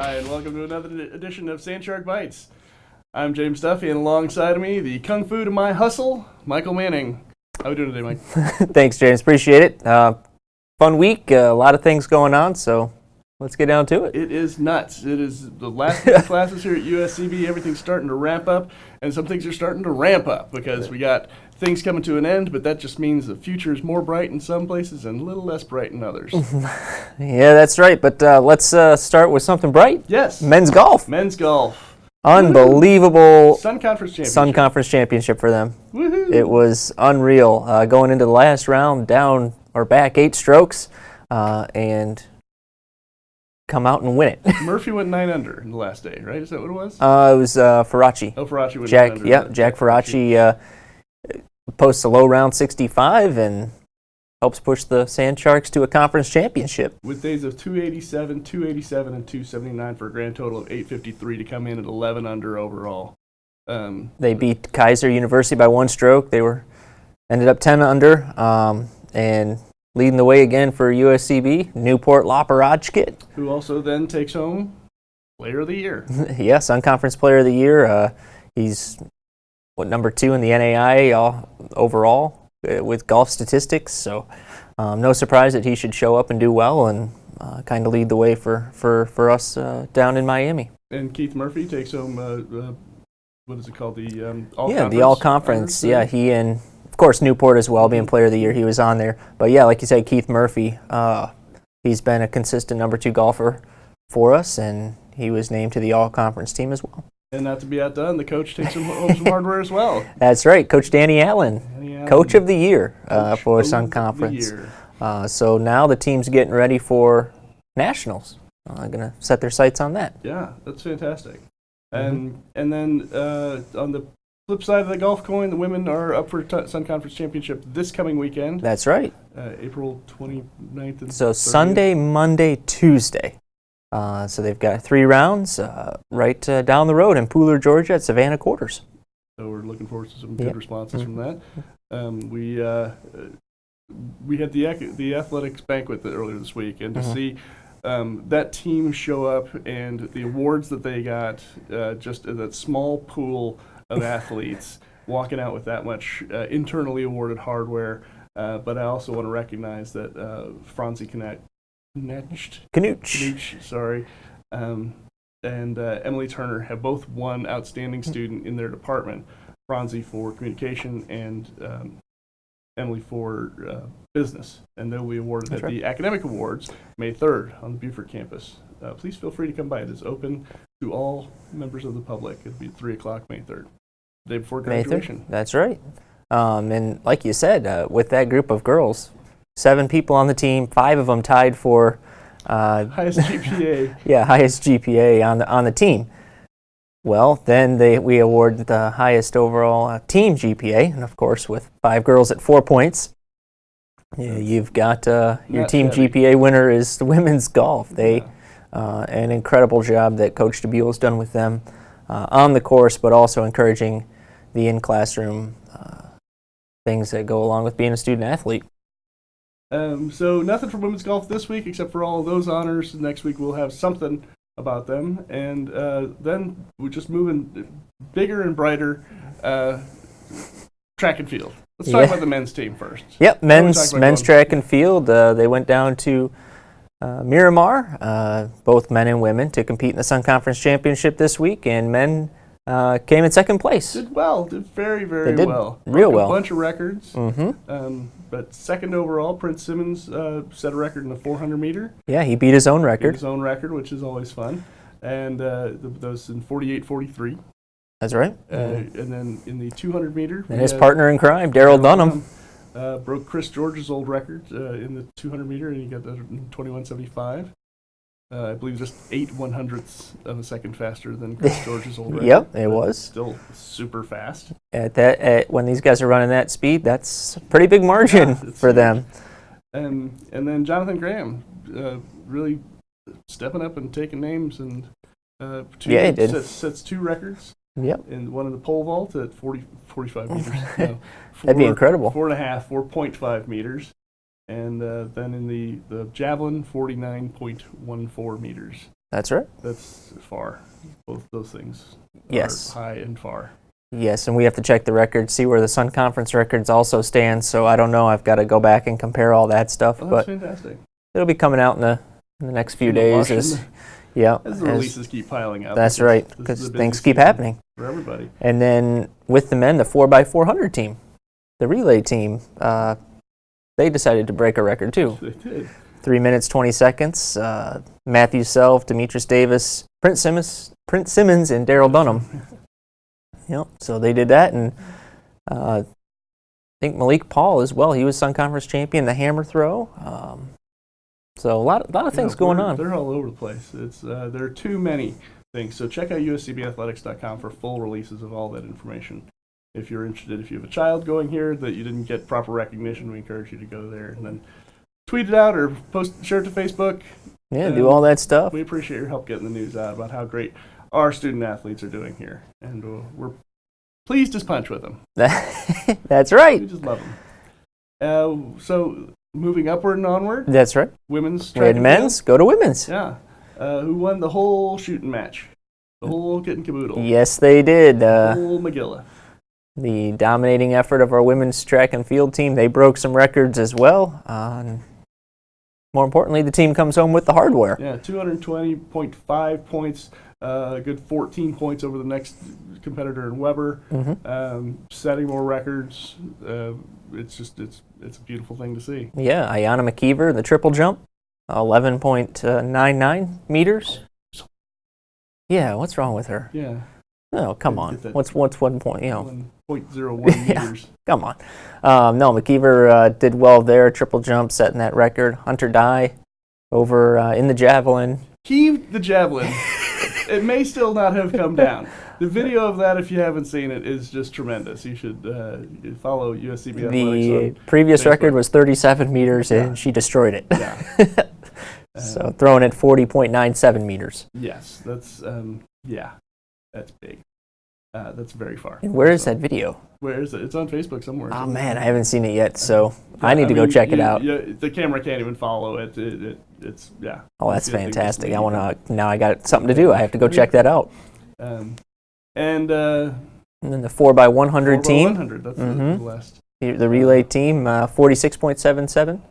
Hi, and welcome to another edition of Sandshark Bites. I'm James Duffy, and alongside of me, the kung fu to my hustle, Michael Manning. How are we doing today, Mike? Thanks, James. Appreciate it. Fun week, a lot of things going on, so let's get down to it. It is nuts. It is the last week of classes here at USCB. Everything's starting to ramp up, and some things are starting to ramp up because we got things coming to an end, but that just means the future is more bright in some places and a little less bright in others. Yeah, that's right, but let's start with something bright. Yes. Men's golf. Men's golf. Unbelievable Sun Conference Championship. Sun Conference Championship for them. Woohoo. It was unreal. Going into the last round, down or back 8 strokes, and come out and win it. Murphy went 9 under in the last day, right? Is that what it was? It was Faraci. Oh, Faraci went Jack, 9 under. yep, Jack Faraci posts a low round 65 and helps push the Sandsharks to a conference championship. With days of 287, 287, and 279 for a grand total of 853 to come in at 11 under overall. They beat Kaiser University by 1 stroke. They ended up 10 under, and leading the way again for USCB, Newport Loparajkit. Who also then takes home Player of the Year. Yes, Unconference Player of the Year. He's number 2 in the NAI overall with golf statistics. So no surprise that he should show up and do well and kind of lead the way for us down in Miami. And Keith Murphy takes home what is it called? The all yeah, conference the all conference. Yeah, he and of course Newport as well, being Player of the Year. He was on there. But yeah, like you said, Keith Murphy. He's been a consistent number 2 golfer for us, and he was named to the all conference team as well. And not to be outdone, the coach takes home some hardware as well. That's right, Coach Danny Allen, Coach of the Year for Sun Coach Conference. of the Year. So now the team's getting ready for nationals. Going to set their sights on that. Yeah, that's fantastic. And then on the flip side of the golf coin, the women are up for Sun Conference Championship this coming weekend. That's right. April 29th and So 30th. Sunday, Monday, Tuesday. So they've got 3 rounds right down the road in Pooler, Georgia at Savannah Quarters. So we're looking forward to some good responses from that. We had the athletics banquet earlier this week, and to see that team show up and the awards that they got, just that small pool of athletes walking out with that much internally awarded hardware. But I also want to recognize that Franzi Knuch, sorry, and Emily Turner have both won Outstanding Student in their department. Franzi for communication and Emily for business, and they'll be awarded at the Academic Awards May 3rd on the Beaufort campus. Please feel free to come by. It is open to all members of the public. It'll be at 3 o'clock May 3rd, the day before graduation. May 3rd. That's right. And like you said, with that group of girls, 7 people on the team, 5 of them tied for highest GPA. Yeah, highest GPA on the team. Well, then we award the highest overall team GPA, and of course, with 5 girls at 4 points, you've got your team GPA winner is the women's golf. They an incredible job that Coach DeBuel has done with them on the course, but also encouraging the in-classroom things that go along with being a student athlete. So nothing for women's golf this week except for all of those honors. Next week we'll have something about them, and then we're just moving bigger and brighter. Track and field. Let's talk about the men's team first. Yep, men's track and field. They went down to Miramar, both men and women, to compete in the Sun Conference Championship this week, and men came in 2nd place. Did well. Did very, very well. Real well. A bunch of records. But 2nd overall, Prince Simmons set a record in the 400 meter. Yeah, he beat his own record. Which is always fun. And those in 48-43. That's right. And then in the 200 meter. And his partner in crime, Daryl Dunham. Broke Chris George's old record in the 200 meter, and he got that in 21:75. I believe just 0.08 of a second faster than Chris George's old record. Yep, it was. Still super fast. When these guys are running that speed, that's a pretty big margin for them. And then Jonathan Graham really stepping up and taking names, and he did. Sets 2 records. Yep. And one in the pole vault at 45 meters. That'd be incredible. 4.5 meters. And then in the javelin, 49.14 meters. That's right. That's far. Both those things Yes. are high and far. Yes, and we have to check the records, see where the Sun Conference records also stand. So I don't know. I've got to go back and compare all that stuff. Oh, but that's fantastic. it'll be coming out in the next few days. As the releases keep piling up. That's right, because things keep happening for everybody. And then with the men, the 4x400 team, the relay team, they decided to break a record too. They did. 3 minutes 20 seconds. Matthew Self, Demetrius Davis, Prince Simmons, and Daryl Dunham. Yep. So they did that, and I think Malik Paul as well. He was Sun Conference champion, the hammer throw. So a lot of things going on. They're all over the place. There are too many things. So check out uscbathletics.com for full releases of all that information. If you're interested, if you have a child going here that you didn't get proper recognition, we encourage you to go there and then tweet it out or share it to Facebook. Yeah, do all that stuff. We appreciate your help getting the news out about how great our student athletes are doing here, and we're pleased as punch with them. That's right. We just love them. So moving upward and onward. That's right. Women's. We had men's. Go to women's. Yeah. Who won the whole shooting match? The whole kit and caboodle. Yes, they did. The whole Megillah. The dominating effort of our women's track and field team. They broke some records as well. More importantly, the team comes home with the hardware. Yeah, 220.5 points. A good 14 points over the next competitor in Weber, setting more records. It's a beautiful thing to see. Yeah, Ayanna McKeever, the triple jump, 11.99 meters. Yeah, what's wrong with her? Yeah. Oh, come on. What's 1 point? 1.01 meters. Come on. No, McKeever did well there. Triple jump, setting that record. Hunter Dye over in the javelin. Heaved the javelin. It may still not have come down. The video of that, if you haven't seen it, is just tremendous. You should follow USCB Athletics. The previous Facebook. record was 37 meters, and she destroyed it. Yeah. So throwing at 40.97 meters. Yes, that's that's big. That's very far. And where is that video? Where is it? It's on Facebook somewhere. Oh man, I haven't seen it yet, so I need to go check it out. The camera can't even follow it. It's yeah. Oh, that's fantastic! I want to. Now I got something to do. I have to go check that out. And then the 4x100 team. 100. That's the last. The relay team, 46.77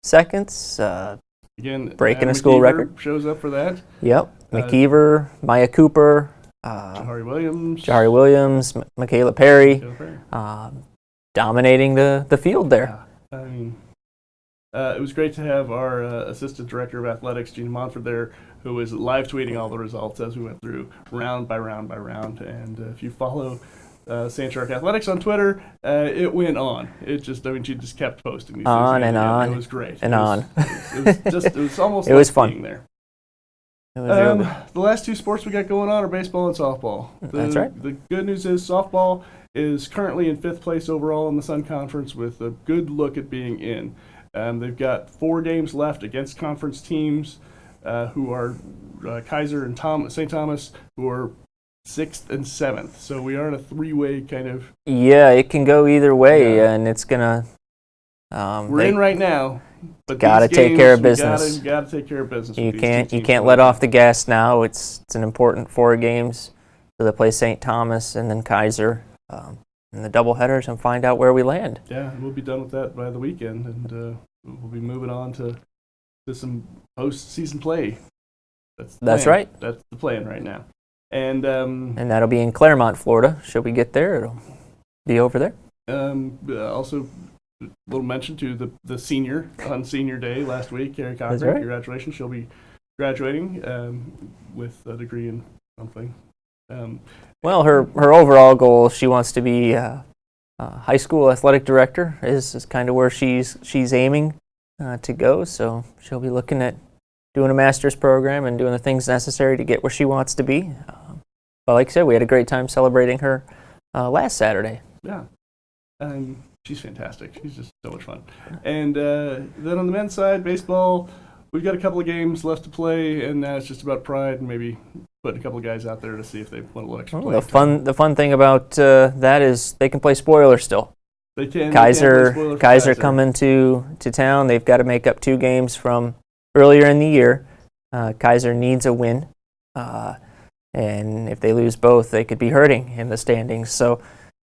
seconds. Again, breaking a school record. Shows up for that. Yep. McKeever, Maya Cooper. Jahari Williams, Michaela Perry, dominating the field there. Yeah. I mean, it was great to have our assistant director of athletics, Gina Montford, there, who was live tweeting all the results as we went through round by round by round. And if you follow Sandshark Athletics on Twitter, it went on. She just kept posting these on things. And on. It was great. And on. It was almost it was fun. being there. The last two sports we got going on are baseball and softball. That's right. The good news is softball is currently in 5th place overall in the Sun Conference with a good look at being in. They've got 4 games left against conference teams who are Kaiser and St. Thomas, who are 6th and 7th. So we are in a 3-way kind of. Yeah, it can go either way, and it's gonna. We're in right now. But gotta take care of business. Gotta take care of business. You can't let off the gas now. It's an important 4 games. So they play St. Thomas and then Kaiser in the doubleheaders and find out where we land. Yeah, we'll be done with that by the weekend, and we'll be moving on to some postseason play. That's right. That's the plan right now. And that'll be in Claremont, Florida. Should we get there, it'll be over there. Also, a little mention to the senior on senior day last week, Carrie Cochran. Right. Congratulations. She'll be graduating with a degree in something. Well, her overall goal, she wants to be high school athletic director is kind of where she's aiming to go. So she'll be looking at doing a master's program and doing the things necessary to get where she wants to be. But like I said, we had a great time celebrating her last Saturday. Yeah. She's fantastic. She's just so much fun. And then on the men's side, baseball, we've got a couple of games left to play, and now it's just about pride and maybe putting a couple of guys out there to see if they want a little extra play. The fun thing about that is they can play spoiler still. They can. Kaiser coming to town. They've got to make up 2 games from earlier in the year. Kaiser needs a win, and if they lose both, they could be hurting in the standings. So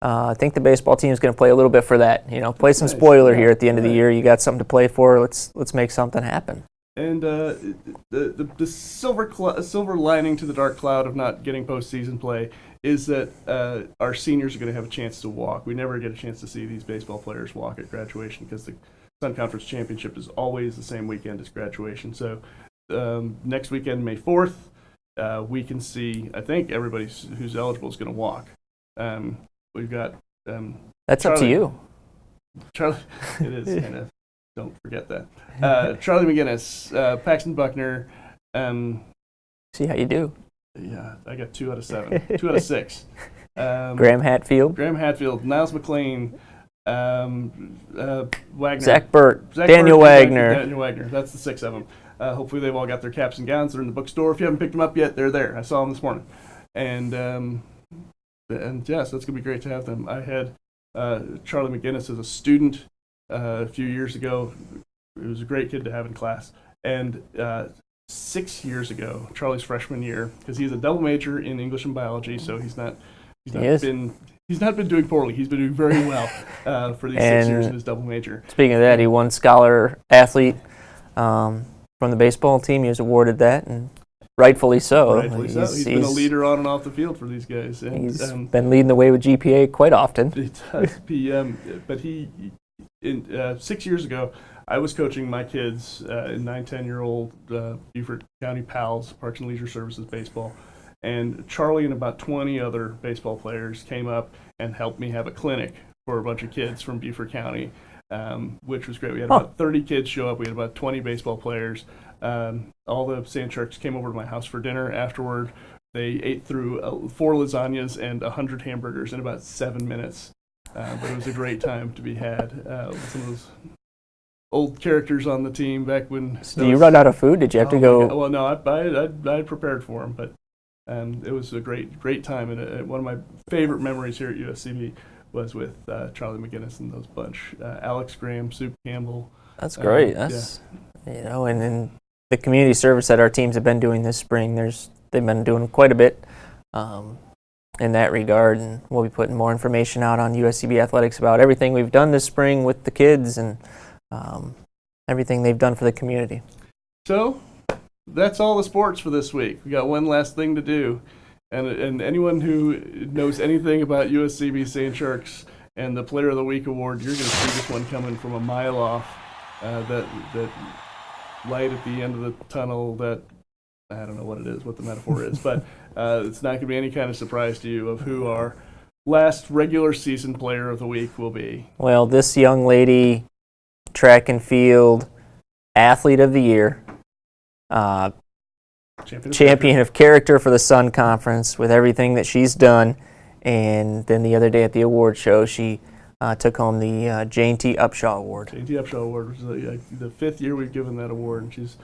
I think the baseball team is going to play a little bit for that. Play some spoiler here at the end of the year. You got something to play for. Let's make something happen. And the silver lining to the dark cloud of not getting postseason play is that our seniors are going to have a chance to walk. We never get a chance to see these baseball players walk at graduation because the Sun Conference Championship is always the same weekend as graduation. So next weekend, May 4th, we can see, I think everybody who's eligible is going to walk. We've got that's Charlie, up to you. Charlie, it is kind of. Don't forget that. Charlie McGinnis, Paxton Buckner. See how you do. Yeah, I got 2 out of 7. 2 out of 6. Graham Hatfield. Niles McLean. Wagner. Zach Burt. Daniel Wagner. Daniel Wagner. That's the 6 of them. Hopefully they've all got their caps and gowns. They're in the bookstore. If you haven't picked them up yet, they're there. I saw them this morning. And yes, that's going to be great to have them. I had Charlie McGinnis as a student a few years ago. He was a great kid to have in class. And 6 years ago, Charlie's freshman year, because he's a double major in English and biology, so he's not been doing poorly. He's been doing very well for these 6 years in his double major. Speaking of that, he won Scholar Athlete from the baseball team. He was awarded that, and rightfully so. Rightfully so. He's been a leader on and off the field for these guys. And, he's been leading the way with GPA quite often. He does. But he 6 years ago, I was coaching my kids in 9-10-year-old Beaufort County Pals, Parks and Leisure Services baseball. And Charlie and about 20 other baseball players came up and helped me have a clinic for a bunch of kids from Beaufort County, which was great. We had about 30 kids show up. We had about 20 baseball players. All the Sandsharks came over to my house for dinner afterward. They ate through 4 lasagnas and 100 hamburgers in about 7 minutes. But it was a great time to be had with some of those old characters on the team back when. Did you run out of food? Did you have to go? Well, no, I prepared for them, but it was a great time. And one of my favorite memories here at USCB was with Charlie McGinnis and those bunch. Alex Graham, Soup Campbell. That's great. That's and then the community service that our teams have been doing this spring. They've been doing quite a bit. In that regard, and we'll be putting more information out on USCB Athletics about everything we've done this spring with the kids and everything they've done for the community. So that's all the sports for this week. We got one last thing to do, and anyone who knows anything about USCB Sandsharks and the Player of the Week award, you're going to see this one coming from a mile off. That light at the end of the tunnel. That I don't know what it is, what the metaphor is, but it's not going to be any kind of surprise to you of who our last regular season Player of the Week will be. Well, this young lady, track and field athlete of the year, champion of character for the Sun Conference with everything that she's done, and then the other day at the award show, she took home the Jane T. Upshaw Award. Jane T. Upshaw Award was the 5th year we've given that award, and she's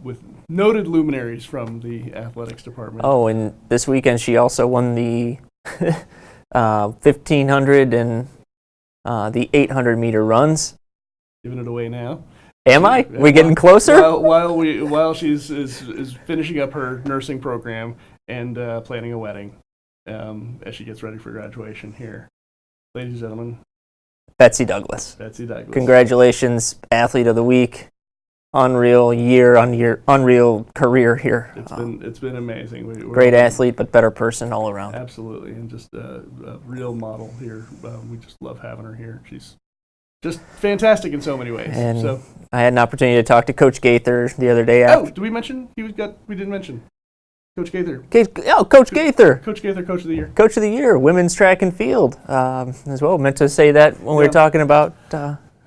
with noted luminaries from the athletics department. Oh, and this weekend she also won the 1,500 and the 800-meter runs. Giving it away now. Am I? We getting closer? While she's is finishing up her nursing program and planning a wedding as she gets ready for graduation here. Ladies and gentlemen, Betsy Douglas. Betsy Douglas. Congratulations, Athlete of the Week. Unreal unreal career here. It's been amazing. We're great athlete, but better person all around. Absolutely, and just a real model here. We just love having her here. She's just fantastic in so many ways. And so I had an opportunity to talk to Coach Gaither the other day. Did we mention we didn't mention Coach Gaither. Coach Gaither. Coach Gaither, Coach of the Year. Coach of the Year, women's track and field as well. Meant to say that when we were talking about.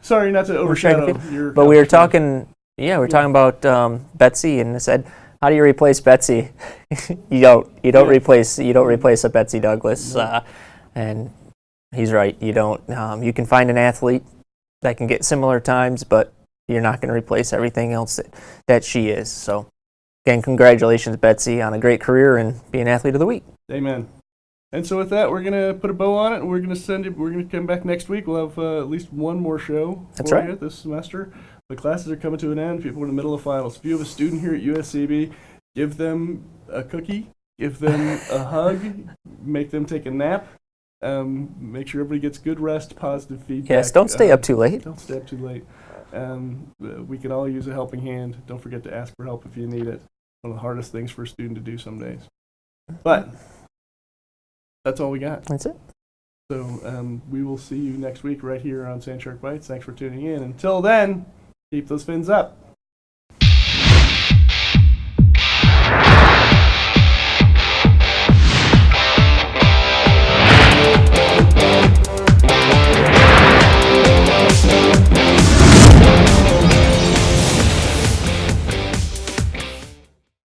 Sorry, not to overshadow your. But we were talking. Yeah, we're talking about Betsy, and I said, "How do you replace Betsy? You don't replace a Betsy Douglas." No. And he's right. You don't. You can find an athlete that can get similar times, but you're not going to replace everything else that she is. So, again, congratulations, Betsy, on a great career and being Athlete of the Week. Amen. And so with that, we're going to put a bow on it, and we're going to come back next week. We'll have at least one more show for you this semester. the classes are coming to an end. People are in the middle of finals. If you have a student here at USCB, give them a cookie, give them a hug, make them take a nap. Make sure everybody gets good rest, positive feedback. Yes, don't stay up too late. Don't stay up too late. We can all use a helping hand. Don't forget to ask for help if you need it. One of the hardest things for a student to do some days. But that's all we got. That's it. So we will see you next week right here on Sandshark Bites. Thanks for tuning in. Until then, keep those fins up.